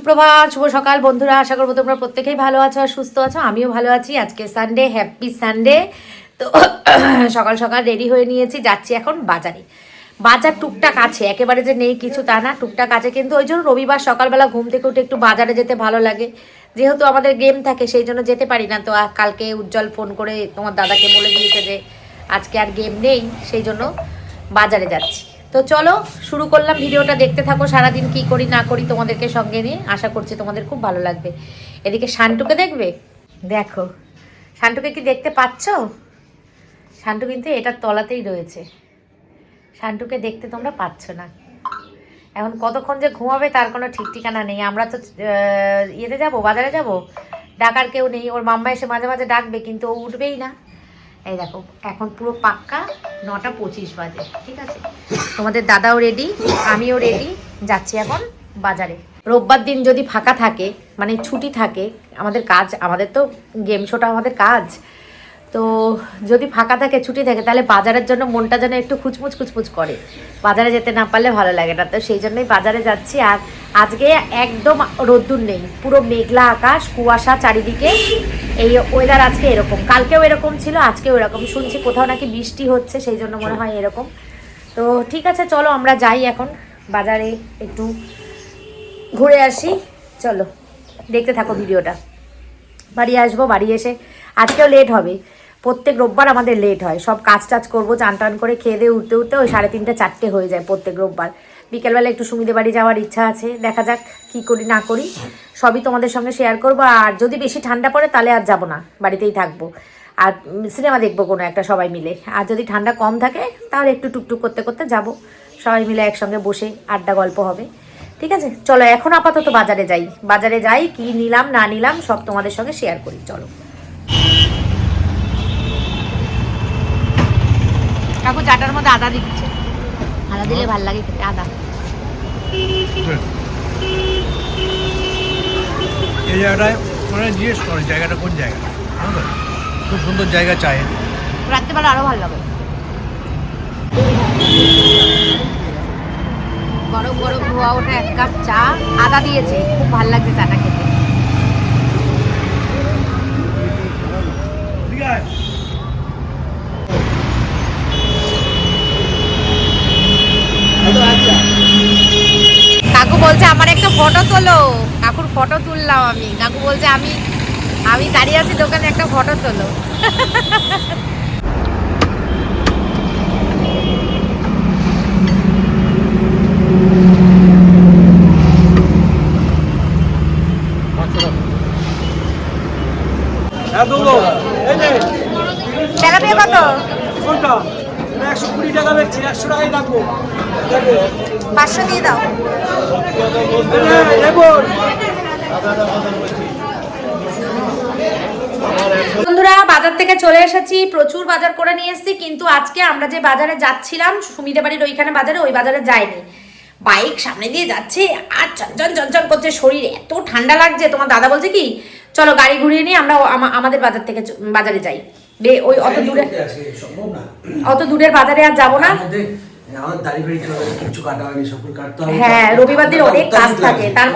সুপ্রভাত, শুভ সকাল বন্ধুরা। আশা করবো তোমরা প্রত্যেকেই ভালো আছো আর সুস্থ আছো। আমিও ভালো আছি। আজকে সানডে, হ্যাপি সানডে। তো সকাল সকাল রেডি হয়ে নিয়েছি, যাচ্ছি এখন বাজারে। বাজার টুকটাক আছে, একেবারে যে নেই কিছু তা না, টুকটাক আছে। কিন্তু ওই জন্য রবিবার সকালবেলা ঘুম থেকে উঠে একটু বাজারে যেতে ভালো লাগে। যেহেতু আমাদের গেম থাকে সেই জন্য যেতে পারি না। তো কালকে উজ্জ্বল ফোন করে তোমার দাদাকে বলে দিয়েছে যে আজকে আর গেম নেই, সেই জন্য বাজারে যাচ্ছি। তো চলো শুরু করলাম, ভিডিওটা দেখতে থাকো। সারাদিন কি করি না করি তোমাদেরকে সঙ্গে নিয়ে, আশা করছি তোমাদের খুব ভালো লাগবে। এদিকে শান্টুকে দেখবে, দেখো শান্টুকে কি দেখতে পাচ্ছ? শান্টু কিন্তু এটার তলাতেই রয়েছে। শান্টুকে দেখতে তোমরা পাচ্ছ না। এখন কতক্ষণ যে ঘুমাবে তার কোনো ঠিক ঠিকানা নেই। আমরা তো ইয়েতে যাব, বাজারে যাব, ডাকার কেউ নেই। ওর মাম্মা এসে মাঝে মাঝে ডাকবে, কিন্তু ও উঠবেই না। এই দেখো এখন পুরো পাক্কা 9:25 বাজে। ঠিক আছে, তোমাদের দাদাও রেডি, আমিও রেডি, যাচ্ছি এখন বাজারে। রোববার দিন যদি ফাঁকা থাকে, মানে ছুটি থাকে, আমাদের তো গেম শোটা আমাদের কাজ। তো যদি ফাঁকা থাকে, ছুটি থাকে, তাহলে বাজারের জন্য মনটা যেন একটু খুচমুচ করে। বাজারে যেতে না পারলে ভালো লাগে না। তো সেই জন্যই বাজারে যাচ্ছি। আর আজকে একদম রোদ্দুর নেই, পুরো মেঘলা আকাশ, কুয়াশা চারিদিকে। এই ওয়েদার আজকে এরকম, কালকেও এরকম ছিল, আজকেও এরকম। শুনছি কোথাও নাকি বৃষ্টি হচ্ছে, সেই জন্য মনে হয় এরকম। তো ঠিক আছে, চলো আমরা যাই এখন বাজারে, একটু ঘুরে আসি। চলো দেখতে থাকো ভিডিওটা। বাড়ি আসবো, বাড়ি এসে আজকেও লেট হবে। প্রত্যেক রোববার আমাদের লেট হয়, সব কাজ টাজ করবো, চান টান করে খেয়ে দিয়ে উঠতে উঠতে ওই 3:30 4টে হয়ে যায় প্রত্যেক রোববার। বিকেলবেলা একটু সুমিদের বাড়ি যাওয়ার ইচ্ছা আছে, দেখা যাক কি করি না করি, সবই তোমাদের সঙ্গে শেয়ার করবো। আর যদি বেশি ঠান্ডা পড়ে তাহলে আর যাবো না, বাড়িতেই থাকবো। আর সিনেমা দেখবো কোনো একটা সবাই মিলে। আর যদি ঠান্ডা কম থাকে তাহলে একটু টুকটুক করতে করতে যাবো, সবাই মিলে একসঙ্গে বসে আড্ডা গল্প হবে। ঠিক আছে, চলো এখন আপাতত বাজারে যাই। বাজারে যাই, কি নিলাম না নিলাম সব তোমাদের সঙ্গে শেয়ার করি। চলো। কাকু চাটার মধ্যে আদা দিচ্ছে, আদা দিলে ভাল লাগে খেতে। আদা এই জায়গাটায় মানে জিজ্ঞেস করে জায়গাটা কোন জায়গা, খুব সুন্দর জায়গা, চাই রাত্রেবেলা আরো ভালো লাগে। গরম গরম ধোয়া ওঠা 1 কাপ চা, আদা দিয়েছে, খুব ভাল লাগছে চাটা খেতে। কাকু বলছে আমার একটা ফটো তোলো। কাকুর ফটো তুললাম আমি। কাকু বলছে আমি দাঁড়িয়ে আছি দোকানে, একটা ফটো তোলো। টাকা দিয়ে কত? 120 টাকা বেচছি, 100 টাকাই রাখবো। 500 দিয়ে দাও। বন্ধুরা বাজার থেকে চলে এসেছি, প্রচুর বাজার করে নিয়ে এসেছি। কিন্তু আজকে আমরা যে বাজারে যাচ্ছিলাম, সুমিদের বাড়ির ওইখানে বাজারে, ওই বাজারে যাইনি। বাইক সামনে দিয়ে যাচ্ছে আর চঞ্চল চঞ্চল করছে শরীর, এত ঠান্ডা লাগছে। তোমার দাদা বলছে কি চলো গাড়ি ঘুরিয়ে নিয়ে আমরা আমাদের বাজার থেকে বাজারে যাই। ওই অত দূরের বাজারে আর যাবো না। হ্যাঁ, রবিবার দিন অনেক কাজ থাকে, তার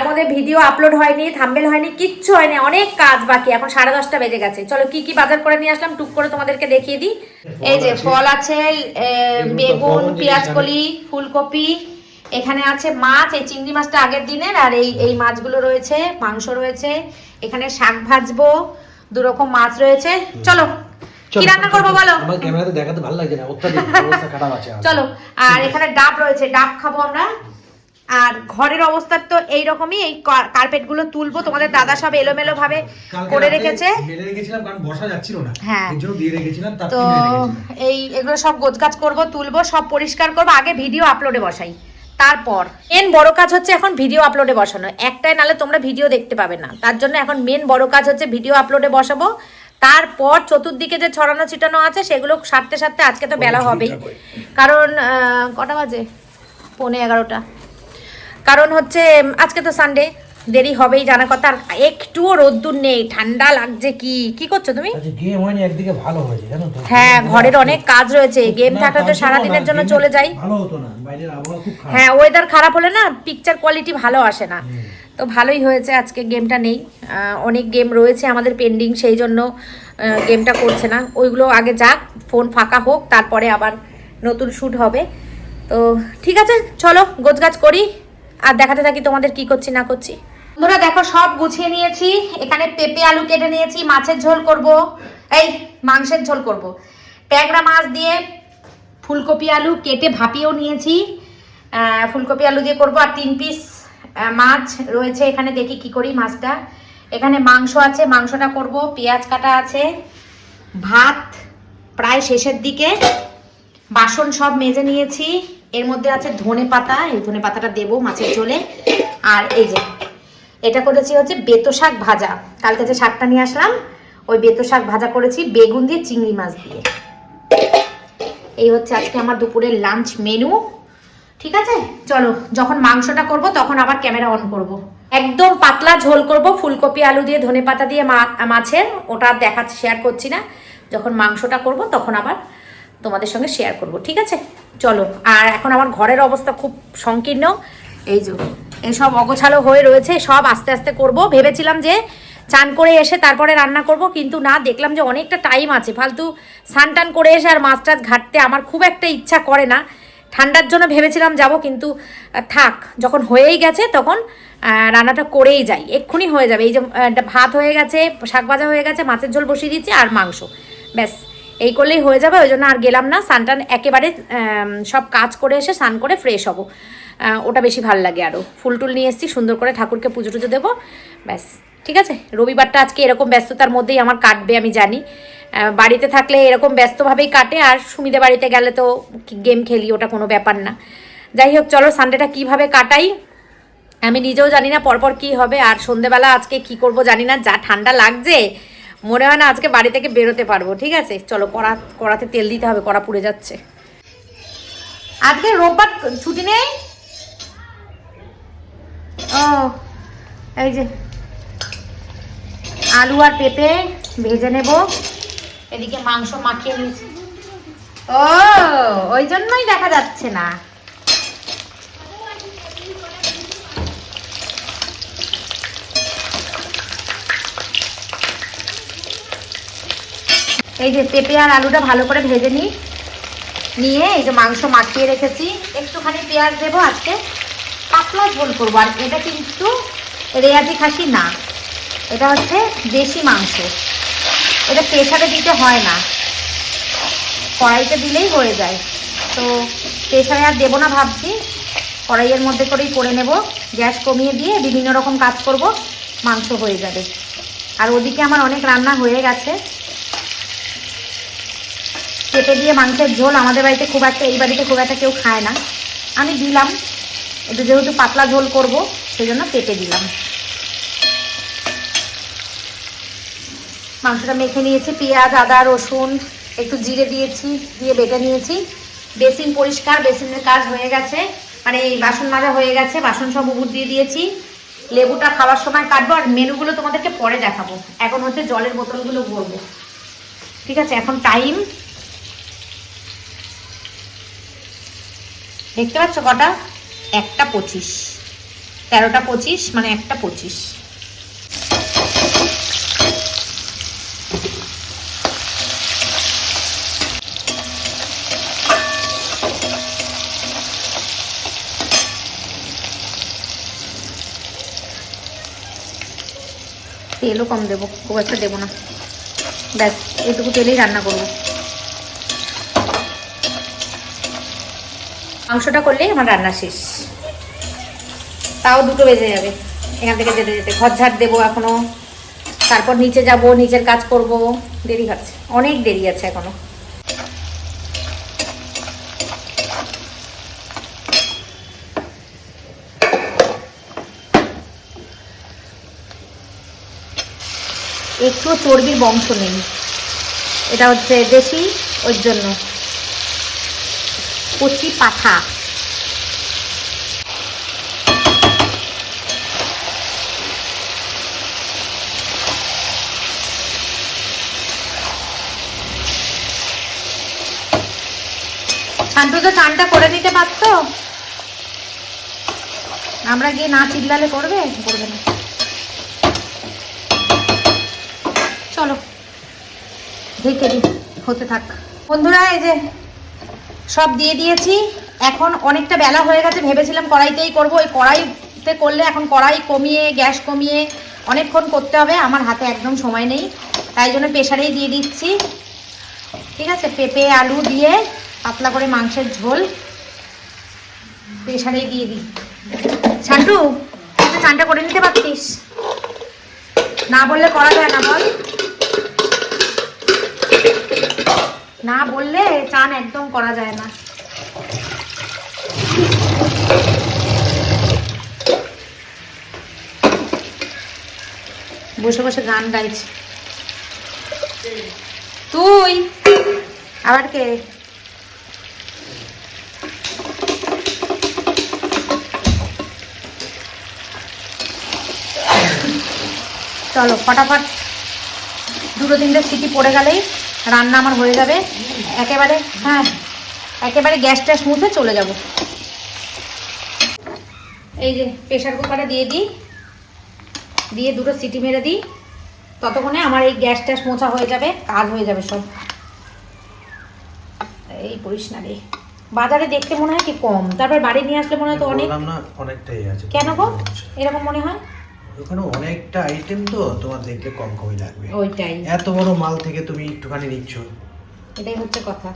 মধ্যে ভিডিও আপলোড হয়নি, থাম্বনেল হয়নি, কিচ্ছু হয়নি, অনেক কাজ বাকি। এখন 10:30 বেজে গেছে। চলো কি কি বাজার করে নিয়ে আসলাম টুক করে তোমাদেরকে দেখিয়ে দিই। এই যে ফল আছে, বেগুন, পেঁয়াজকলি, ফুলকপি, এখানে আছে মাছ, এই চিংড়ি মাছটা আগের দিনের, আর এই মাছগুলো রয়েছে, মাংস রয়েছে, এখানে শাক ভাজবো, 2 রকম মাছ রয়েছে। চলো কি রান্না করবো বলো? আমার ক্যামেরাতে দেখাতে ভালো লাগছে না, অত্যাধিক অবস্থা খারাপ আছে। চলো। আর এখানে ডাব রয়েছে, ডাব খাবো আমরা। আর ঘরের অবস্থা তো এইরকমই, এই কার্পেট গুলো তুলবো। তোমাদের দাদা সব এলোমেলো ভাবে করে রেখেছে, মেলে রেখেছিলাম কারণ বসা যাচ্ছিল না, হ্যাঁ এর জন্য দিয়ে রেখেছিলাম। তো এগুলো সব গোছগাছ করবো, তুলবো, সব পরিষ্কার করবো। আগে ভিডিও আপলোডে বসাই, তারপর মেন বড় কাজ হচ্ছে এখন ভিডিও আপলোডে বসানো। একটাই নালে তোমরা ভিডিও দেখতে পাবে না, তার জন্য এখন মেন বড় কাজ হচ্ছে ভিডিও আপলোডে বসাবো। তারপর চতুর্দিকে যে ছড়ানো ছিটানো আছে সেগুলো সারতে সারতে আজকে তো বেলা হবেই। কারণ কটা বাজে? 11:15। কারণ হচ্ছে আজকে তো সানডে, দেরি হবেই জানা কথা। আর একটুও রোদ্দুর নেই, ঠান্ডা লাগছে। কি করছো তুমি? আচ্ছা গেম হয়নি একদিকে ভালো হয়েছে জানো তো। হ্যাঁ, ঘরের অনেক কাজ রয়েছে, গেম থাকলে তো সারাদিনের জন্য চলে যাই। ভালো হতো না, বাইরের আবহাওয়া খুব খারাপ। হ্যাঁ, ওয়েদার খারাপ হলে না পিকচার কোয়ালিটি ভালো আসে না। তো ভালোই হয়েছে আজকে গেমটা নেই। অনেক গেম রয়েছে আমাদের পেন্ডিং, সেই জন্য গেমটা করছে না। ওইগুলো আগে যাক, ফোন ফাঁকা হোক, তারপরে আবার নতুন শ্যুট হবে। তো ঠিক আছে, চলো গোছগাছ করি আর দেখাতে থাকি তোমাদের কি করছি না করছি। বন্ধুরা দেখো, সব গুছিয়ে নিয়েছি। এখানে পেঁপে আলু কেটে নিয়েছি, মাছের ঝোল করব, এই মাংসের ঝোল করব। ট্যাংরা মাছ দিয়ে ফুলকপি আলু কেটে ভাপিয়েও নিয়েছি, ফুলকপি আলু দিয়ে করব। আর 3 পিস মাছ রয়েছে এখানে, দেখি কি করি মাছটা। এখানে মাংস আছে, মাংসটা করব। পেঁয়াজ কাটা আছে, ভাত প্রায় শেষের দিকে, বাসন সব মেজে নিয়েছি। এর মধ্যে আছে ধনে পাতা, এই ধনে পাতাটা দেবো মাছের ঝোলে। আর এই যে এটা করেছি হচ্ছে বেতো শাক ভাজা, কালকে যে শাকটা নিয়ে আসলাম ওই বেতো শাক ভাজা করেছি বেগুন দিয়ে চিংড়ি মাছ দিয়ে। এই হচ্ছে আজকে আমার দুপুরের লাঞ্চ মেনু। ঠিক আছে, চলো যখন মাংসটা করব তখন আবার ক্যামেরা অন করব। একদম পাতলা ঝোল করব ফুলকপি আলু দিয়ে ধনে পাতা দিয়ে মাছের, ওটা শেয়ার করছি না। যখন মাংসটা করব তখন আবার তোমাদের সঙ্গে শেয়ার করব, ঠিক আছে? চলো। আর এখন আমার ঘরের অবস্থা খুব সংকীর্ণ, এই যে এইসব অগোছালো হয়ে রয়েছে, সব আস্তে আস্তে করব। ভেবেছিলাম যে চান করে এসে তারপরে রান্না করব, কিন্তু না, দেখলাম যে অনেকটা টাইম আছে। ফালতু স্নান টান করে এসে আর মাছ টাছ ঘাটতে আমার খুব একটা ইচ্ছা করে না। ঠান্ডার জন্য ভেবেছিলাম যাব, কিন্তু থাক, যখন হয়েই গেছে তখন রান্নাটা করেই যাই, এক্ষুনি হয়ে যাবে। এই যে ভাত হয়ে গেছে, শাক ভাজা হয়ে গেছে, মাছের ঝোল বসিয়ে দিচ্ছি আর মাংস, ব্যাস এই করলেই হয়ে যাবে। ওই জন্য আর গেলাম না, স্নান একেবারে সব কাজ করে এসে স্নান করে ফ্রেশ হব, ওটা বেশি ভালো লাগে। আরও ফুল টুল নিয়ে এসেছি, সুন্দর করে ঠাকুরকে পুজো টুজো দেবো, ব্যাস ঠিক আছে। রবিবারটা আজকে এরকম ব্যস্ততার মধ্যেই আমার কাটবে, আমি জানি। বাড়িতে থাকলে এরকম ব্যস্তভাবেই কাটে, আর সুমিদের বাড়িতে গেলে তো গেম খেলি, ওটা কোনো ব্যাপার না। যাই হোক, চলো সানডেটা কিভাবে কাটাই আমি নিজেও জানি না, পরপর কি হবে। আর সন্ধেবেলা আজকে কি করব জানি না, যা ঠান্ডা লাগছে মনে হয় না আজকে বাড়ি থেকে বেরোতে পারবো। ঠিক আছে, চলো কড়াতে তেল দিতে হবে, কড়া পুড়ে যাচ্ছে। আজকে রোববার ছুটি নেই। ও এই যে আলু আর পেঁপে ভেজে নেব, এদিকে মাংস মাখিয়ে নিয়েছি। ও ওই জন্যই দেখা যাচ্ছে না। এই যে পেঁপে আর আলুটা ভালো করে ভেজে নিয়ে এই যে মাংস মাখিয়ে রেখেছি। একটুখানি পেঁয়াজ দেবো, আজকে পাতলা ঝোল করবো। আর এটা কিন্তু রেয়াজি খাসি না, এটা হচ্ছে দেশি মাংস। এটা প্রেসারে দিতে হয় না, কড়াইতে দিলেই হয়ে যায়। তো প্রেসারে আর দেবো না ভাবছি, কড়াইয়ের মধ্যে করেই করে নেব। গ্যাস কমিয়ে দিয়ে বিভিন্ন রকম কাজ করব, মাংস হয়ে যাবে। আর ওদিকে আমার অনেক রান্না হয়ে গেছে। পেঁপে দিয়ে মাংসের ঝোল আমাদের বাড়িতে খুব একটা, এই বাড়িতে খুব একটা কেউ খায় না, আমি দিলাম একটু, যেহেতু পাতলা ঝোল করব সেই জন্য পেঁপে দিলাম। মাংসটা মেখে নিয়েছি, পেঁয়াজ আদা রসুন একটু জিরে দিয়েছি, দিয়ে বেটে নিয়েছি। বেসিন পরিষ্কার, বেসিনের কাজ হয়ে গেছে, মানে এই বাসন মাজা হয়ে গেছে, বাসন সব উবুর দিয়ে দিয়েছি। লেবুটা খাওয়ার সময় কাটবো, আর মেনুগুলো তোমাদেরকে পরে দেখাবো। এখন হচ্ছে জলের বোতলগুলো ভরবো, ঠিক আছে? এখন টাইম দেখতে পাচ্ছ কটা? 1:25, 13:25, মানে 1:25। তেলও কম দেবো, খুব একটা দেবো না, ব্যাস এইটুকু তেলেই রান্না করবো। মাংসটা করলেই আমার রান্না শেষ, তাও 2টো বেজে যাবে এখান থেকে যেতে যেতে। ঘর ঝাড় দেবো এখনো, তারপর নিচে যাব, নিচের কাজ করব, দেরি হচ্ছে, অনেক দেরি আছে এখনো। একটু চর্বির বংশ নেই, এটা হচ্ছে দেশি, ওর জন্য। কচি পাঠা, শান্তু তো চানটা করে দিতে পারতো, আমরা গিয়ে না চিল্লালে করবে না। চলো ঢেকে দিই, হতে থাক। বন্ধুরা এই যে সব দিয়ে দিয়েছি। এখন অনেকটা বেলা হয়ে গেছে, ভেবেছিলাম কড়াইতেই করব, ওই কড়াইতে করলে এখন কড়াই কমিয়ে গ্যাস কমিয়ে অনেকক্ষণ করতে হবে, আমার হাতে একদম সময় নেই, তাই জন্য প্রেসারেই দিয়ে দিচ্ছি। ঠিক আছে, পেঁপে আলু দিয়ে পাতলা করে মাংসের ঝোল প্রেসারেই দিয়ে দিই। শান্টু তুই চানটা করে নিতে পারতিস, না বললে করা যায় না, বল না বললে চান একদম করা যায় না। বসে বসে গান গাইছে। তুই আবার কে? চলো ফটাফট 2-3টে সিটি পড়ে গেলেই রান্না আমার হয়ে যাবে একেবারে। হ্যাঁ, একেবারে গ্যাস ট্যাস মুছে চলে যাব। এই যে প্রেশার কুকারে দিয়ে দিই, দিয়ে 2টো সিটি মেরে দিই, ততক্ষণে আমার এই গ্যাস ট্যাস মোছা হয়ে যাবে, কাজ হয়ে যাবে সব। এই পড়িস না রে, বাজারে দেখতে মনে হয় কি কম, তারপর বাড়ি নিয়ে আসলে মনে হয় তো অনেক। অনেকটাই আছে। কেন গো এরকম মনে হয়? ওখানে অনেকটা আইটেম তো তোমার দেখলে কম কমই লাগবে। ওইটাই, এত বড় মাল থেকে তুমি একটুখানি নিচ্ছ, এটাই হচ্ছে কথা।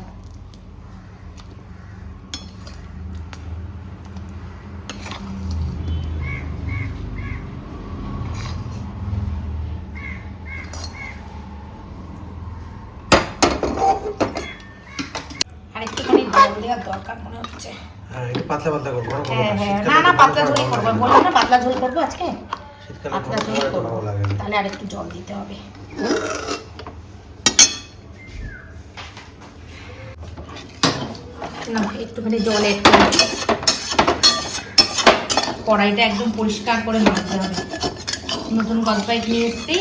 আরেকটুখানি জল দেওয়ার দরকার মনে হচ্ছে। হ্যাঁ একটু পাতলা পাতলা করবো। হ্যাঁ হ্যাঁ, না না পাতলা ঝোল করবো, বললাম না পাতলা ঝোল করবো আজকে, শীতকালে পাতলা ঝোল করবো, ভালো লাগে না। তাহলে আরেকটু জল দিতে হবে। না একটুখানি জল এড করে কড়াইটা একদম পরিষ্কার করে মাজতে হবে। নতুন কসবাইট নিয়ে এসছি,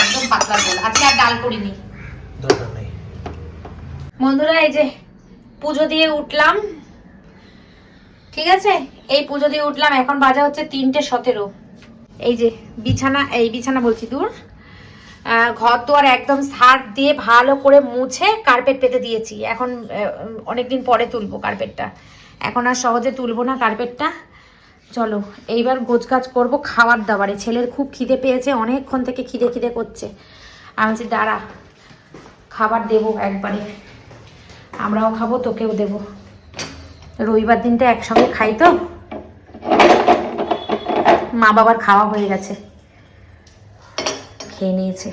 একদম পাতলা জল, আজকে আর ডাল করিনি। দরকার নেই। বন্ধুরা এই যে পুজো দিয়ে উঠলাম, ঠিক আছে, এই পুজো দিয়ে উঠলাম, এখন বাজা হচ্ছে 3:17। এই যে বিছানা বলছি দূর, ঘর দুয়ার একদম সার্ফ দিয়ে ভালো করে মুছে কার্পেট পেতে দিয়েছি। এখন অনেকদিন পরে তুলবো কার্পেটটা, এখন আর সহজে তুলবো না কার্পেটটা। চলো এইবার গোছগাছ করবো খাবার দাবারে। ছেলের খুব খিদে পেয়েছে, অনেকক্ষণ থেকে খিদে করছে। আমি বলছি দাঁড়া খাবার দেবো একবারে, আমরাও খাবো তোকেও দেবো, রবিবার দিনটা একসঙ্গে খাই তো। মা বাবার খাওয়া হয়ে গেছে, খেয়ে নিয়েছে।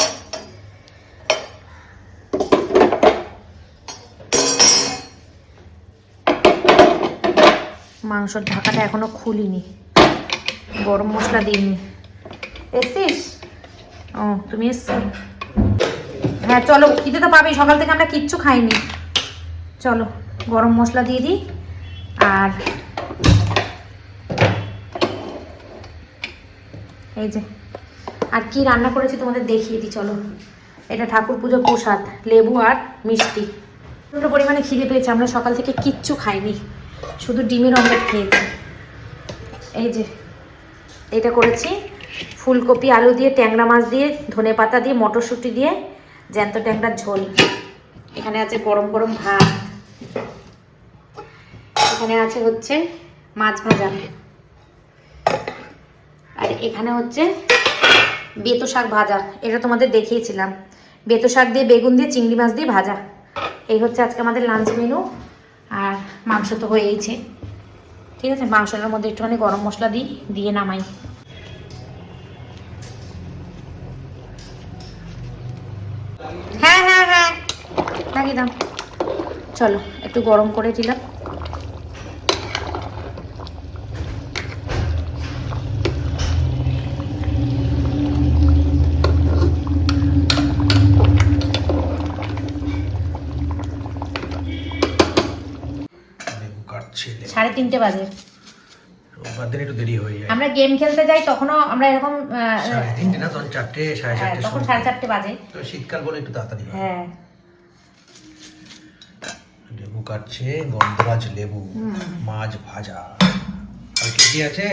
মাংসর ঢাকাটা এখনো খুলিনি, গরম মশলা দিইনি। এসছিস? ও তুমি এসছো? হ্যাঁ চলো, খিদে তো পাবেই, সকাল থেকে আমরা কিচ্ছু খাইনি। চলো গরম মশলা দিয়ে দিই। আর এই যে আর কি রান্না করেছি তোমাদের দেখিয়ে দিই, চলো। এটা ঠাকুর পুজোর প্রসাদ, লেবু আর মিষ্টি। প্রচণ্ড পরিমাণে খিদে পেয়েছে, আমরা সকাল থেকে কিচ্ছু খাইনি, শুধু ডিমের অমলেট খেয়েছি। এই যে এটা করেছি ফুলকপি আলু দিয়ে, ট্যাংরা মাছ দিয়ে, ধনেপাতা দিয়ে, মটরশুঁটি দিয়ে জ্যান্ত ট্যাংরার ঝোল। এখানে আছে গরম গরম ভাত, এখানে আছে হচ্ছে মাছ ভাজা, আর এখানে হচ্ছে বেতো শাক ভাজা। এটা তোমাদের দেখিয়েছিলাম, বেতো শাক দিয়ে বেগুন দিয়ে চিংড়ি মাছ দিয়ে ভাজা। এই হচ্ছে আজকে আমাদের লাঞ্চ মেনু। আর মাংস তো হয়েইছে, ঠিক আছে, মাংসটার মধ্যে একটুখানি গরম মশলা দিই, দিয়ে নামাই। হ্যাঁ হ্যাঁ হ্যাঁ লাগিয়ে দাও। চলো একটু গরম করে দিলাম। লেবু কাটছি, 3:30 বাজে। রোববার দিন একটু দেরি হয়ে যায়। আমরা গেম খেলতে যাই তখনও আমরা এরকম 3:30 না, তখন 4টে 4:30 তখন 4:30 বাজে। তো শীতকাল বলে একটু তাড়াতাড়ি হয়। হ্যাঁ, লেবু কাটছে, গন্ধরাজ লেবু, মাছ ভাজা, আর কি কি আছে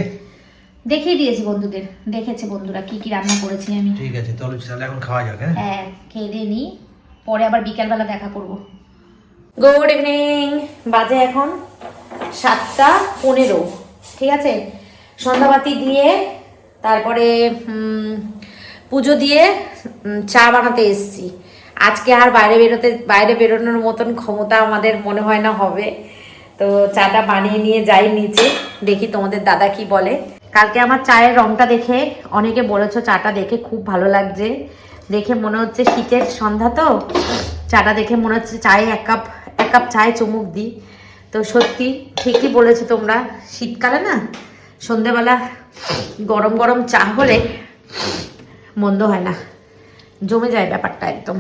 দেখিয়ে দিয়েছি বন্ধুদের, দেখেছে বন্ধুরা কি কি রান্না করেছি আমি। ঠিক আছে, তাহলে এখন খাওয়া যাক। হ্যাঁ, খেয়ে দিয়ে নিই, পরে আবার বিকালবেলা দেখা করব। গুড ইভিনিং, বাজে এখন 7:15। ঠিক আছে, সন্ধ্যাবাতি দিয়ে তারপরে পুজো দিয়ে চা বানাতে এসেছি। আজকে আর বাইরে বেরোনোর মতন ক্ষমতা আমাদের মনে হয় না হবে, তো চাটা বানিয়ে নিয়ে যাই নিচে, দেখি তোমাদের দাদা কি বলে। কালকে আমার চায়ের রংটা দেখে অনেকে বলেছো চাটা দেখে খুব ভালো লাগছে, দেখে মনে হচ্ছে শীতের সন্ধ্যা, তো চাটা দেখে মনে হচ্ছে চায়ে এক কাপ চায়ে চুমুক দিই। তো সত্যি ঠিকই বলেছো তোমরা, শীতকালে না সন্ধেবেলা গরম গরম চা হলে মন্দ হয় না, জমে যায় ব্যাপারটা একদম।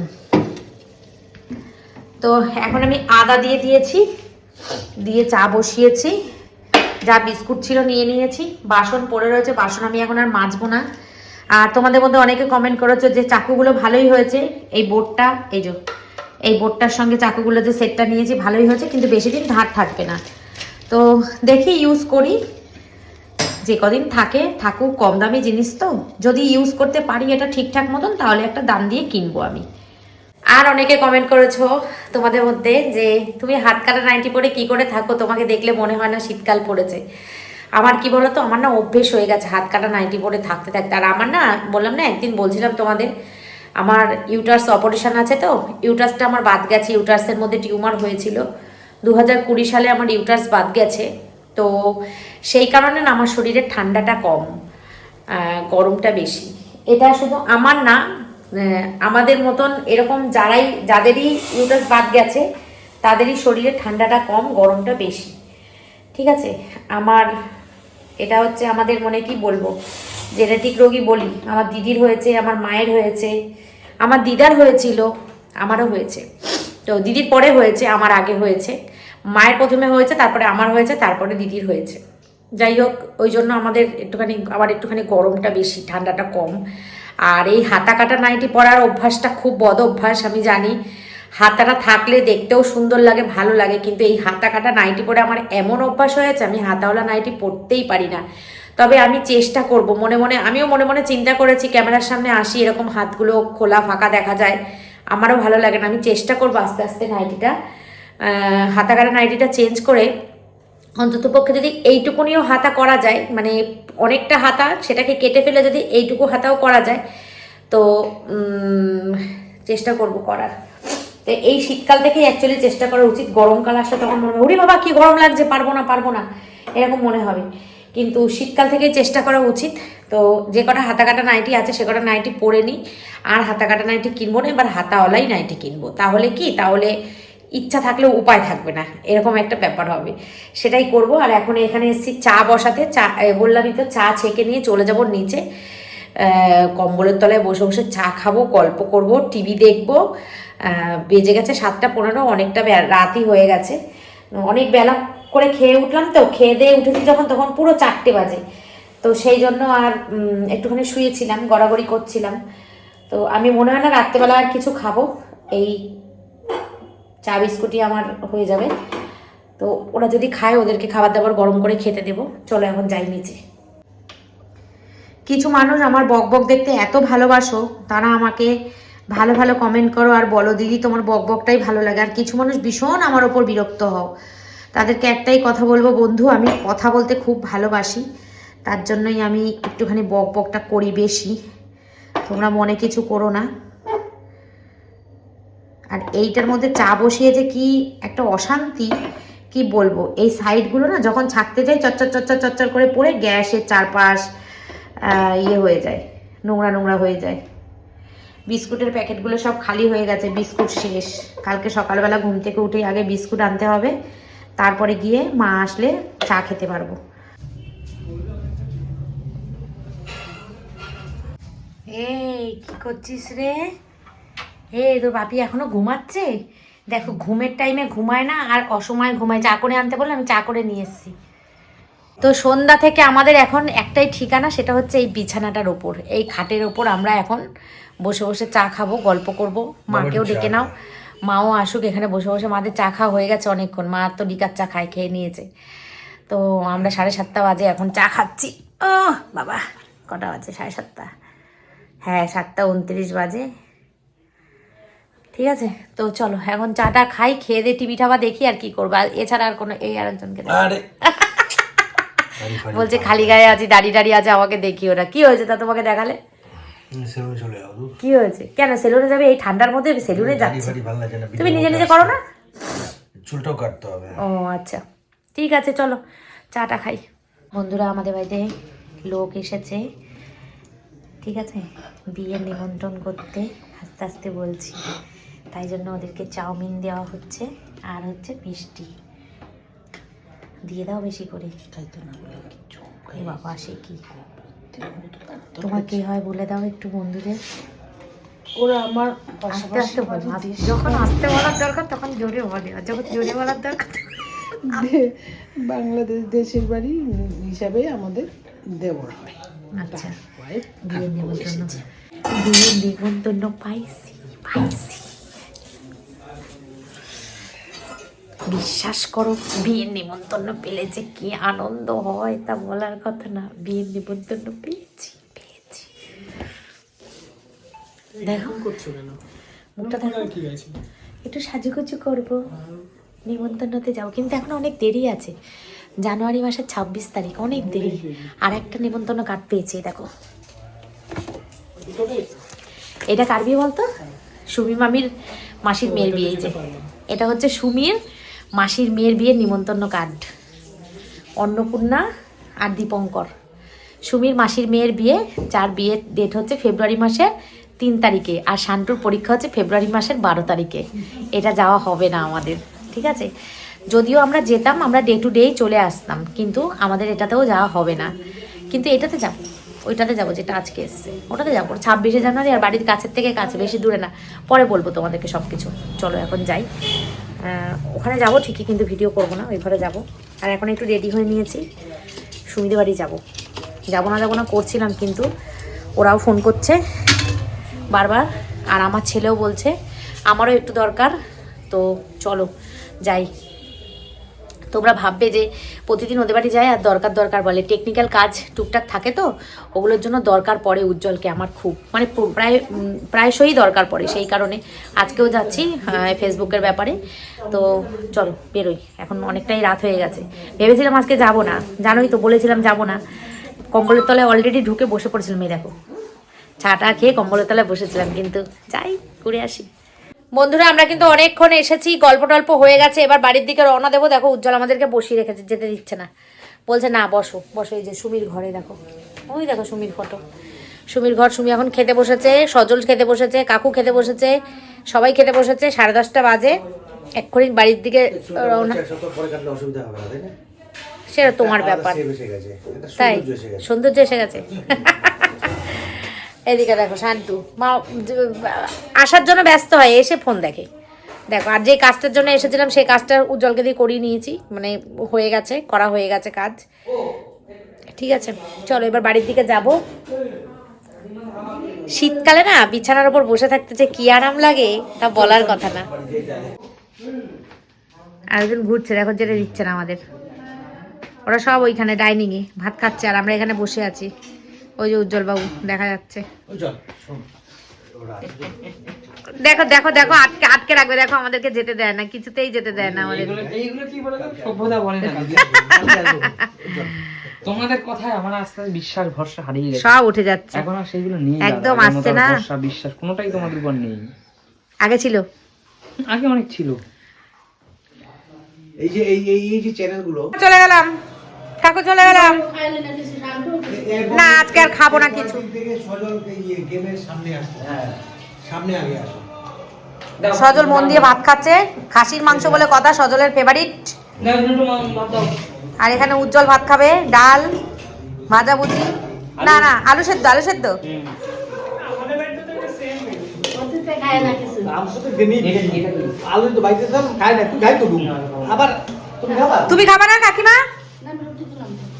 তো এখন আমি আদা দিয়ে দিয়েছি, দিয়ে চা বসিয়েছি, যা বিস্কুট ছিল নিয়ে নিয়েছি, বাসন পড়ে রয়েছে, বাসন আমি এখন আর মাজবো না। আর তোমাদের মধ্যে অনেকে কমেন্ট করেছো যে চাকুগুলো ভালোই হয়েছে, এই বোর্ডটা, এই বোর্ডটার সঙ্গে চাকুগুলো যে সেটটা নিয়েছি ভালোই হয়েছে, কিন্তু বেশি দিন ধার থাকবে না। তো দেখি ইউজ করি, যে কদিন থাকুক, কম দামি জিনিস তো, যদি ইউজ করতে পারি এটা ঠিকঠাক মতন, তাহলে একটা দাম দিয়ে কিনবো আমি। আর অনেকে কমেন্ট করেছো তোমাদের মধ্যে যে তুমি হাত কাটা নাইটি পরে কি করে থাকো, তোমাকে দেখলে মনে হয় না শীতকাল পড়েছে। আমার কি বলো তো, আমার না অভ্যেস হয়ে গেছে হাত কাটা নাইটি পরে থাকতে থাকতে। আর আমার না, বললাম না একদিন বলছিলাম তোমাদের, আমার ইউটার্স অপারেশন আছে, তো ইউটার্সটা আমার বাদ গেছে, ইউটার্সের মধ্যে টিউমার হয়েছিল 2020 সালে, আমার ইউটার্স বাদ গেছে। তো সেই কারণে না আমার শরীরে ঠান্ডাটা কম, গরমটা বেশি। এটা শুধু আমার না, আমাদের মতন এরকম যাদেরই ইউটার্স বাদ গেছে তাদেরই শরীরে ঠান্ডাটা কম, গরমটা বেশি। ঠিক আছে, আমার এটা হচ্ছে আমাদের মনে কি বলবো, জেনেটিক রোগী বলি। আমার দিদির হয়েছে, আমার মায়ের হয়েছে, আমার দিদার হয়েছিল, আমারও হয়েছে। তো দিদির পরে হয়েছে, আমার আগে হয়েছে, মায়ের প্রথমে হয়েছে, তারপরে আমার হয়েছে, তারপরে দিদির হয়েছে। যাই হোক, ওই জন্য আমাদের একটুখানি গরমটা বেশি, ঠান্ডাটা কম। আর এই হাতা কাটা নাইটি পরার অভ্যাসটা খুব বদ অভ্যাস, আমি জানি। হাতাটা থাকলে দেখতেও সুন্দর লাগে, ভালো লাগে, কিন্তু এই হাতা কাটা নাইটি পরে আমার এমন অভ্যাস হয়েছে, আমি হাতাওয়ালা নাইটি পরতেই পারি না। তবে আমি চেষ্টা করব, আমিও মনে মনে চিন্তা করেছি, ক্যামেরার সামনে আসি, এরকম হাতগুলো খোলা ফাঁকা দেখা যায়, আমারও ভালো লাগে না। আমি চেষ্টা করবো আস্তে আস্তে হাতা কাটা নাইটিটা চেঞ্জ করে অন্ততপক্ষে যদি এইটুকুনিও হাতা করা যায়, মানে অনেকটা হাতা সেটাকে কেটে ফেলে যদি এইটুকু হাতাও করা যায়, তো চেষ্টা করব করার। তো এই শীতকাল থেকেই অ্যাকচুয়ালি চেষ্টা করা উচিত। গরমকাল আসলে তখন মনে হবে ওরে বাবা কি গরম লাগছে, পারবো না এরকম মনে হবে, কিন্তু শীতকাল থেকেই চেষ্টা করা উচিত। তো যে কটা হাতা কাটা নাইটি আছে সে কটা নাইটি পরে নিই, আর হাতা কাটা নাইটি কিনবো না, এবার হাতাওয়ালাই নাইটি কিনবো। তাহলে ইচ্ছা থাকলেও উপায় থাকবে না, এরকম একটা ব্যাপার হবে, সেটাই করব। আর এখন এখানে এসেছি চা বসাতে, বললামই তো, চা ছেঁকে নিয়ে চলে যাব নিচে, কম্বলের তলায় বসে বসে চা খাবো, গল্প করব, টিভি দেখবো। বেজে গেছে 7:15, অনেকটা রাতই হয়ে গেছে, অনেক বেলা করে খেয়ে উঠলাম, তো খেয়ে দিয়ে উঠেছি তখন পুরো 4টে বাজে। তো সেই জন্য আর একটুখানি শুয়েছিলাম, গড়াগড়ি করছিলাম। তো আমি মনে হয় না রাত্রেবেলা আর কিছু খাবো, এই চা বিস্কুটই আমার হয়ে যাবে। তো ওরা যদি খায়, ওদেরকে খাবার দাবার গরম করে খেতে দেবো। চলো এখন যাই নিচে। কিছু মানুষ আমার বকবক দেখতে এত ভালোবাসো, তারা আমাকে ভালো ভালো কমেন্ট করো আর বলো দিদি তোমার বকবকটাই ভালো লাগে। আর কিছু মানুষ ভীষণ আমার ওপর বিরক্ত হও, তাদেরকে একটাই কথা বলবো, বন্ধু আমি কথা বলতে খুব ভালোবাসি, তার জন্যই আমি একটুখানি বকবকটা করি বেশি, তোমরা মনে কিছু করো না। আর এইটার মধ্যে চা বসিয়ে যে কি একটা অশান্তি, কি বলবো, এই সাইডগুলো না যখন ছাকতে যাই চচ্চর করে পড়ে গ্যাসের চারপাশ হয়ে যায়, নোংরা হয়ে যায়। বিস্কুটের প্যাকেটগুলো সব খালি হয়ে গেছে, বিস্কুট শেষ। কালকে সকালবেলা ঘুম থেকে উঠে আগে বিস্কুট আনতে হবে, তারপরে গিয়ে মা আসলে চা খেতে পারবো। এই কি করছিস রে? তোর বাপি এখনো ঘুমাচ্ছে, দেখো ঘুমের টাইমে ঘুমায় না, আর অসময়ে ঘুমায়। চা করে আনতে বললে আমি চা করে নিয়ে এসেছি। তো সন্ধ্যা থেকে আমাদের এখন একটাই ঠিকানা, সেটা হচ্ছে এই বিছানাটার ওপর, এই খাটের ওপর আমরা এখন বসে বসে চা খাবো, গল্প করব। মাকেও ডেকে নাও, মাও আসুক এখানে বসে বসে। মাদের চা খাওয়া হয়ে গেছে অনেকক্ষণ, মা তো লিকার চা খেয়ে নিয়েছে। তো আমরা 7:30 বাজে এখন চা খাচ্ছি। ও বাবা, কটা বাজে? 7:30। হ্যাঁ, 7:29 বাজে। ঠিক আছে, তো চলো এখন চাটা খাই, খেয়ে দিয়ে টিভিটা বা দেখি, আর কি করবো। এছাড়া আর কোনো, এই আরেকজনকে বলছে খালি গায়ে আছি, দাঁড়িয়ে আছে, আমাকে দেখি। ওরা কি হয়েছে তা তোমাকে দেখালে? কি হয়েছে? কেন সেলুনে যাবে এই ঠান্ডার মধ্যে? সেলুনে যাচ্ছে, তুমি নিজে নিজে করো না? চুলটাও কাটতে হবে। ও আচ্ছা, ঠিক আছে, চলো চাটা খাই। বন্ধুরা, আমাদের বাড়িতে লোক এসেছে, ঠিক আছে, বিয়ের নিমন্ত্রণ করতে। আস্তে আস্তে বলছি, তাই জন্য ওদেরকে চাউমিন দেওয়া হচ্ছে আর হচ্ছে মিষ্টি দিয়ে দাও বেশি করে। বাবা, সে কি তোমার কি হয় বলে দাও একটু বন্ধুদের। ওরা আমার আস্তে আস্তে বলো, যখন আস্তে বলার দরকার তখন জোরে বলে, আর যখন জোরে বলার দরকার বাংলাদেশ দেশের বাড়ি হিসাবে আমাদের দেওয়ার হয়। আচ্ছা, বিয়ের নিমন্ত্রণ পাইছি। বিশ্বাস করো, বিয়ের নিমন্ত্রণ পেলে যে কি আনন্দ হয় তা বলার কথা না। বিয়ের নিমন্ত্রণ পেয়েছি। দেখো মুখটা দেখো, একটু সাজুগুজু করবো, নিমন্ত্রণতে যাও। কিন্তু এখন অনেক দেরি আছে, জানুয়ারি মাসের 26 তারিখ, অনেক দেরি। আর একটা নিমন্ত্রণ কার্ড পেয়েছি, দেখো। এটা কার বিয়ে বলতো? সুমি মামির মাসির মেয়ের বিয়ে। এই যে এটা হচ্ছে সুমির মাসির মেয়ের বিয়ের নিমন্ত্রণ কার্ড। অন্নপূর্ণা আর দীপঙ্কর, সুমির মাসির মেয়ের বিয়ে, যার বিয়ের ডেট হচ্ছে ফেব্রুয়ারি মাসের 3 তারিখে, আর শান্তুর পরীক্ষা হচ্ছে ফেব্রুয়ারি মাসের 12 তারিখে। এটা যাওয়া হবে না আমাদের, ঠিক আছে। যদিও আমরা যেতাম, আমরা ডে টু ডেই চলে আসতাম, কিন্তু আমাদের এটাতেও যাওয়া হবে না। কিন্তু এটাতে যাবো, ওইটাতে যাবো যেটা আজকে এসছে, ওটাতে যাবো। 26শে জানুয়ারি, আর বাড়ির কাছের থেকে কাছে, বেশি দূরে না। পরে বলবো তোমাদেরকে সব কিছু। চলো এখন যাই, ওখানে যাবো ঠিকই, কিন্তু ভিডিও করবো না, ওই ঘরে যাবো। আর এখন একটু রেডি হয়ে নিয়েছি, সুমিদের বাড়ি যাবো না করছিলাম, কিন্তু ওরাও ফোন করছে বারবার, আর আমার ছেলেও বলছে আমারও একটু দরকার। তো চলো যাই। তোমরা ভাববে যে প্রতিদিন ওদের বাড়ি যায় আর দরকার বলে। টেকনিক্যাল কাজ টুকটাক থাকে, তো ওগুলোর জন্য দরকার পড়ে উজ্জ্বলকে আমার খুব, মানে প্রায়শই দরকার পড়ে। সেই কারণে আজকেও যাচ্ছি ফেসবুকের ব্যাপারে। তো চলো বেরোই, এখন অনেকটাই রাত হয়ে গেছে। ভেবেছিলাম আজকে যাব না, জানোই তো, বলেছিলাম যাব না। কম্বলের তলায় অলরেডি ঢুকে বসে পড়েছিলাম, এই দেখো, চাটা খেয়ে কম্বলের তলায় বসেছিলাম। কিন্তু যাই, ঘুরে আসি। বন্ধুরা, আমরা কিন্তু অনেকক্ষণ এসেছি, গল্প টল্প হয়ে গেছে, এবার বাড়ির দিকে রওনা দেবো। দেখো উজ্জ্বল আমাদেরকে বসিয়ে রেখেছে, যেতে দিচ্ছে না, বলছে না বসো। এই যে সুমির ঘরে দেখো, ওই দেখো সুমির ফটো, সুমির ঘর। সুমি এখন খেতে বসেছে, সজল খেতে বসেছে, কাকু খেতে বসেছে, সবাই খেতে বসেছে। 10:30 বাজে, এক্ষুনি বাড়ির দিকে রওনা। সেটা তোমার ব্যাপার, তাই সৌন্দর্য এসে গেছে। এদিকে দেখো শান্তু মা আসার জন্য ব্যস্ত হয়, এসে ফোন দেখে। দেখো, আর যে কাজটার জন্য এসেছিলাম সেই কাজটা উজ্জ্বলকে দিয়ে করিয়ে নিয়েছি, মানে করা হয়ে গেছে কাজ। ঠিক আছে, চলো এবার বাড়ির দিকে যাব। শীতকালে না বিছানার উপর বসে থাকতে যে কি আরাম লাগে তা বলার কথা না। আরেকজন ঘুরছে, দেখো যেটা দিচ্ছে না আমাদের। ওরা সব ওইখানে ডাইনিংয়ে ভাত খাচ্ছে, আর আমরা এখানে বসে আছি। ওই যে উজ্জ্বল বাবু দেখা যাচ্ছে, দেখো দেখো দেখো, আটকে রাখবে। দেখো আমাদেরকে যেতে দেয় না, কিছুতেই যেতে দেয় না আমাদের। তোমাদের কথায় আমার আস্তে আস্তে বিশ্বাস ভরসা হারিয়ে গেছে, সব উঠে যাচ্ছে। এখন আর সেইগুলো নেই, একদম আসছে না, ভরসা বিশ্বাস কোনোটাই তোমাদের উপর নেই। আগে ছিল, আগে অনেক ছিল। এই যে চ্যানেলগুলো চলে গেলাম, ঠাকুর চলে গেলাম। না আজকে আর খাবো না কিছু। সজল মন দিয়ে ভাত খাচ্ছে, খাসির মাংস বলে কথা, সজলের ফেভারিট। আর এখানে উজ্জ্বল ভাত খাবে, ডাল ভাজা ভুজি, না আলু সেদ্ধ। তুমি খাবা না কাকিমা?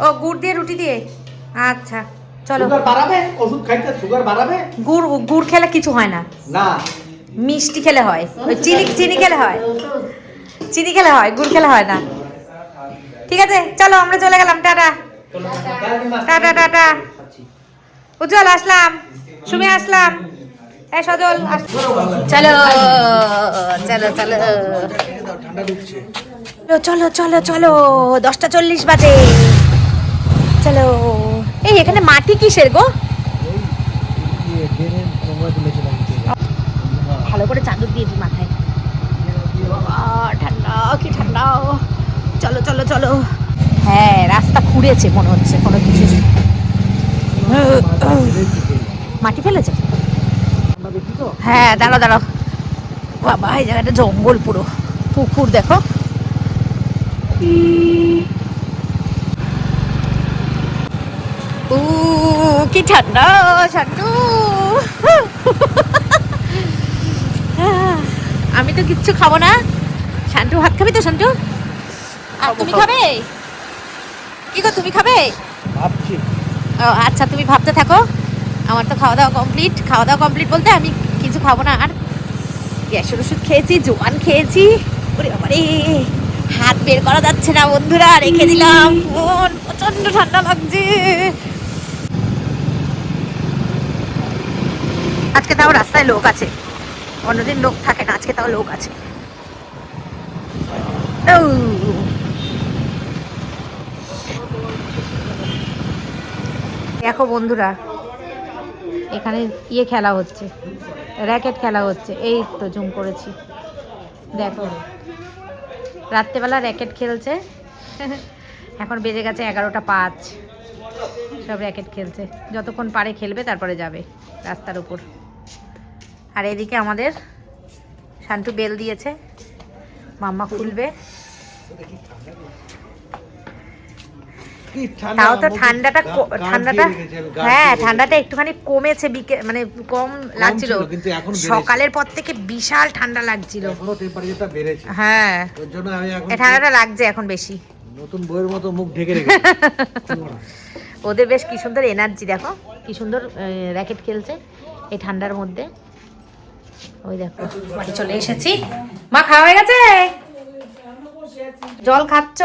ও গুড় দিয়ে রুটি দিয়ে, আচ্ছা চলো। সুগার বাড়াবে, ওষুধ খাইতে সুগার বাড়াবে? গুড় গুড় খেলে কিছু হয় না, না, মিষ্টি খেলে হয়, ওই চিনি খেলে হয়, চিনি খেলে হয়, গুড় খেলে হয় না। ঠিক আছে চলো আমরা চলে গেলাম, টাটা টাটা টাটা। উজ্জ্বল আসলাম, সুমি আসলাম, এই সজল চলো চলো চলো ঠান্ডা ঢুকছে। চলো চলো চলো 10:40 বাজে, চলো। এই এখানে মাটি কিসের গো? ভালো করে চাদর দিয়ে দিই মাথায়। বাবা ঠান্ডা, কি ঠান্ডা। চলো চলো চলো। হ্যাঁ রাস্তা খুঁড়েছে মনে হচ্ছে কোনো কিছু, মাটি ফেলেছে। হ্যাঁ দাঁড়াও দাঁড়াও, বাবা এই জায়গাটা জঙ্গল পুরো, পুকুর দেখো। কি ঠান্ডা শান্টু। আমি তো কিচ্ছু খাবো না, শান্টু ভাত খাবি তো শান্টু? আর তুমি খাবে কি গো, তুমি খাবে? ভাবছি। ও আচ্ছা তুমি ভাবতে থাকো, আমার তো খাওয়া দাওয়া কমপ্লিট। খাওয়া দাওয়া কমপ্লিট বলতে আমি কিছু খাবো না আর। গ্যাসের ওষুধ খেয়েছি, জোয়ান খেয়েছি, ওরে বাবারে হাত বের করা যাচ্ছে না বন্ধুরা, রেখে দিলাম ফোন, প্রচন্ড ঠান্ডা লাগছে। আজকে তাও রাস্তায় লোক আছে, অন্যদিন লোক থাকে না, আজকে তাও লোক আছে। দেখো বন্ধুরা, এখানে ইয়ে খেলা হচ্ছে, র্যাকেট খেলা হচ্ছে, এই তো জুম করেছি দেখো, রাত্রেবেলা র্যাকেট খেলছে। এখন বেজে গেছে 11:05, সব র্যাকেট খেলছে, যতক্ষণ পারে খেলবে তারপরে যাবে রাস্তার উপর। আর এদিকে আমাদের শান্টু বেল দিয়েছে, মাম্মা খুলবে। তাও তো ঠান্ডাটা হ্যাঁ ঠান্ডাটা একটুখানি কমেছে, মানে কম লাগছিল, সকালের পর থেকে বিশাল ঠান্ডা লাগছিল। হ্যাঁ ঠান্ডাটা লাগছে এখন বেশি, নতুন বইয়ের মতো মুখ ঢেকে রেখেছে। ওদের বেশ কি সুন্দর এনার্জি, দেখো কি সুন্দর র্যাকেট খেলছে এই ঠান্ডার মধ্যে। ওই দেখো বাড়ি চলে এসেছি। মা খাওয়া হয়ে গেছে? জল খাচ্ছ?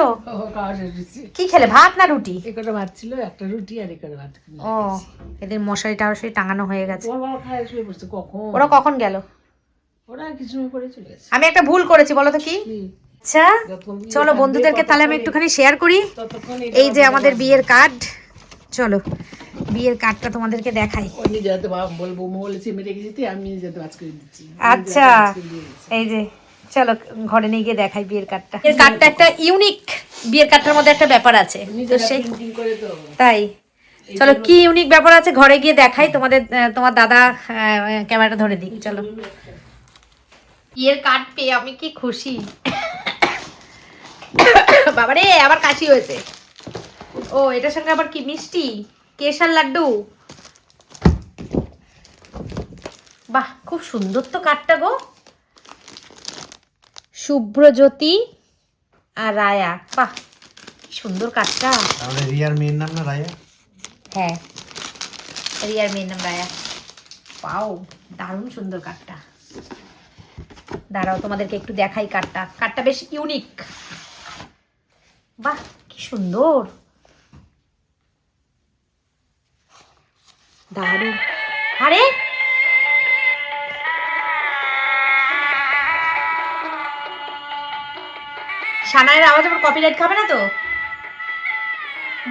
কি খেলে, ভাত না রুটি? একটা ভাত ছিল, একটা রুটি আর একটা ভাত। ও এদের মশারি টশারি টাঙানো হয়ে গেছে। কখন ওরা কখন গেল? ওরা কিছু সময় পরে চলে গেছে। আমি একটা ভুল করেছি, বলো তো কি? আচ্ছা চলো বন্ধুদেরকে তাহলে আমি একটুখানি শেয়ার করি। এই যে আমাদের বিয়ের কার্ড, চলো বিয়ের কার্ডটা তোমাদেরকে দেখাই। যাতে বলবো বলেছি মেরে গেছি, আমি যাতে আজ করে দিচ্ছি। আচ্ছা এই যে চলো ঘরে নিয়ে গিয়ে দেখাই বিয়ের কার্ডটা। বিয়ের কার্ডটা একটা ইউনিক, বিয়ের কার্ডটার মধ্যে একটা ব্যাপার আছে তো সেই তাই। চলো কি ইউনিক ব্যাপার আছে ঘরে গিয়ে দেখাই তোমাদের। তোমার দাদা ক্যামেরাটা ধরে দিই, চলো। বিয়ের কার্ড পেয়ে আমি কি খুশি, বাবারে আবার কাশি হয়েছে। ও এটার সঙ্গে আবার কি মিষ্টি, কেশর লাড্ডু, বাহ খুব সুন্দর তো কার্ডটা গো। শুভ্রজ্যোতি আর রায়া, বাহ কি সুন্দর কার্ডটা। তাহলে রিয়ার মেয়ের নাম না রায়া? হ্যাঁ রিয়ার মেয়ের নাম রায়া। পাও দারুণ সুন্দর কার্ডটা, দাঁড়াও তোমাদেরকে একটু দেখাই কার্ডটা। কার্ডটা বেশ ইউনিক, বাহ কি সুন্দর, দারুণ। আরে সানায়ের আওয়াজ আবার কপিরাইট খাবে না তো?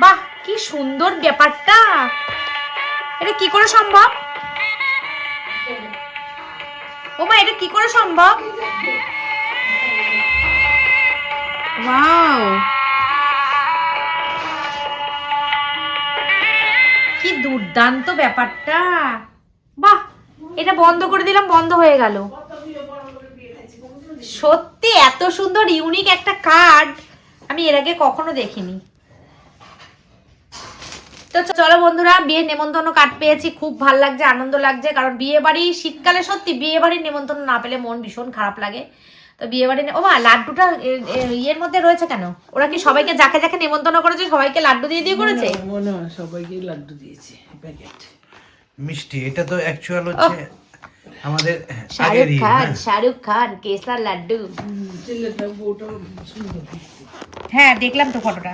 বাহ কি সুন্দর ব্যাপারটা, এটা কি করে সম্ভব? ও মা এটা কি করে সম্ভব? ওয়াও কি দুর্দান্ত ব্যাপারটা, বাহ এটা বন্ধ করে দিলাম, বন্ধ হয়ে গেল। সত্যি এত সুন্দর ইউনিক একটা কার্ড আমি এর আগে কখনো দেখিনি। তো চলো বন্ধুরা, বিয়ের নেমন্তন্ন কার্ড পেয়েছি, খুব ভাল লাগছে, আনন্দ লাগছে। কারণ বিয়ে বাড়ি শীতকালে সত্যি বিয়ে বাড়ির নেমন্তন্ন না পেলে মন ভীষণ খারাপ লাগে। তো বিয়ে বাড়ি ও মা লাড্ডুটা ইয়ের মধ্যে রয়েছে কেন? ওরা কি সবাইকে যাকে যাকে নেমন্তন্ন করেছে সবাইকে লাড্ডু দিয়ে দিয়ে করেছে? মনে হয় সবাইকে লাড্ডু দিয়েছে প্যাকেট। মিষ্টি এটা তো অ্যাকচুয়াল হচ্ছে আমাদের শাহরুখ খান কেসার লাড্ডু। ছেলেটা বউটা সুন্দর। হ্যাঁ দেখলাম তো ফটোটা।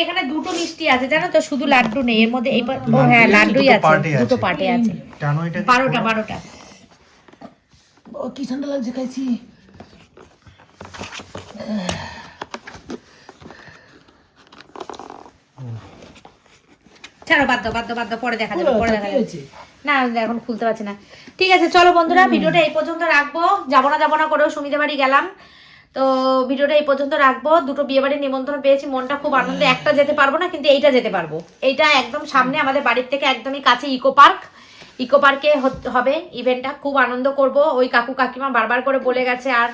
এখানে দুটো মিষ্টি আছে জানো তো, শুধু লাড্ডু নেই এর মধ্যে। ও হ্যাঁ লাড্ডুই আছে, দুটো পার্টে আছে। টানো এটা 12টা। ও কি ঠান্ডা লাগছে, খাইছি। ছাড়ো, বাদ দাও, পরে দেখা যাবে, পরে দেখা কি যাবে। হয়েছে? না এখন খুলতে পারছি না। ঠিক আছে চলো বন্ধুরা, ভিডিওটা এই পর্যন্ত রাখবো। যাবো না করেও সুমিদের বাড়ি গেলাম, তো ভিডিওটা এই পর্যন্ত রাখবো। দুটো বিয়ে বাড়ির নিমন্ত্রণ পেয়েছি, মনটা খুব আনন্দে। একটা যেতে পারবো না, কিন্তু এইটা যেতে পারবো। এইটা একদম সামনে আমাদের বাড়ির থেকে একদমই কাছে ইকো পার্কে হবে ইভেন্টটা। খুব আনন্দ করব। ওই কাকু কাকিমা বারবার করে বলে গেছে, আর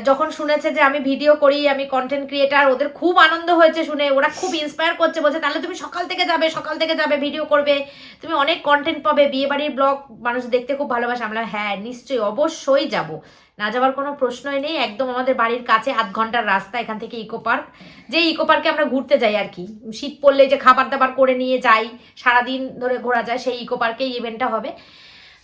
যখন শুনেছে যে আমি ভিডিও করি, আমি কন্টেন্ট ক্রিয়েটার, ওদের খুব আনন্দ হয়েছে শুনে। ওরা খুব ইন্সপায়ার করছে, বলছে তাহলে তুমি সকাল থেকে যাবে ভিডিও করবে, তুমি অনেক কন্টেন্ট পাবে, বিয়ে বাড়ির ব্লগ মানুষ দেখতে খুব ভালোবাসে। আমরা হ্যাঁ নিশ্চয়ই অবশ্যই যাব, না যাওয়ার কোনো প্রশ্নই নেই। একদম আমাদের বাড়ির কাছে 8 ঘন্টার রাস্তা এখান থেকে ইকো পার্ক। যে ইকো পার্কে আমরা ঘুরতে যাই আর কি, শীত পড়লে যে খাবার দাবার করে নিয়ে যাই, সারাদিন ধরে ঘোরা যায়, সেই ইকো পার্কেই ইভেন্টটা হবে।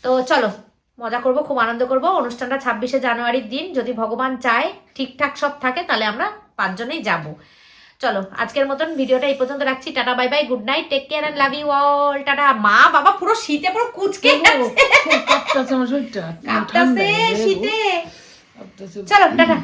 তো চলো মজা করব, খুব আনন্দ করব। অনুষ্ঠানটা 26শে জানুয়ারির দিন, যদি ভগবান চায় ঠিকঠাক সব থাকে তাহলে আমরা 5 জনেই যাব। চলো আজকের মতন ভিডিওটা এই পর্যন্ত রাখছি। Tata bye bye, good night, take care and love you all. Tata. মা বাবা পুরো শীতে পুরো কুচকে গেছে, কাঁপতাছে আমার শরীরটা, কাঁপতাছে শীতে। কাঁপতাছে। চলো টাটা।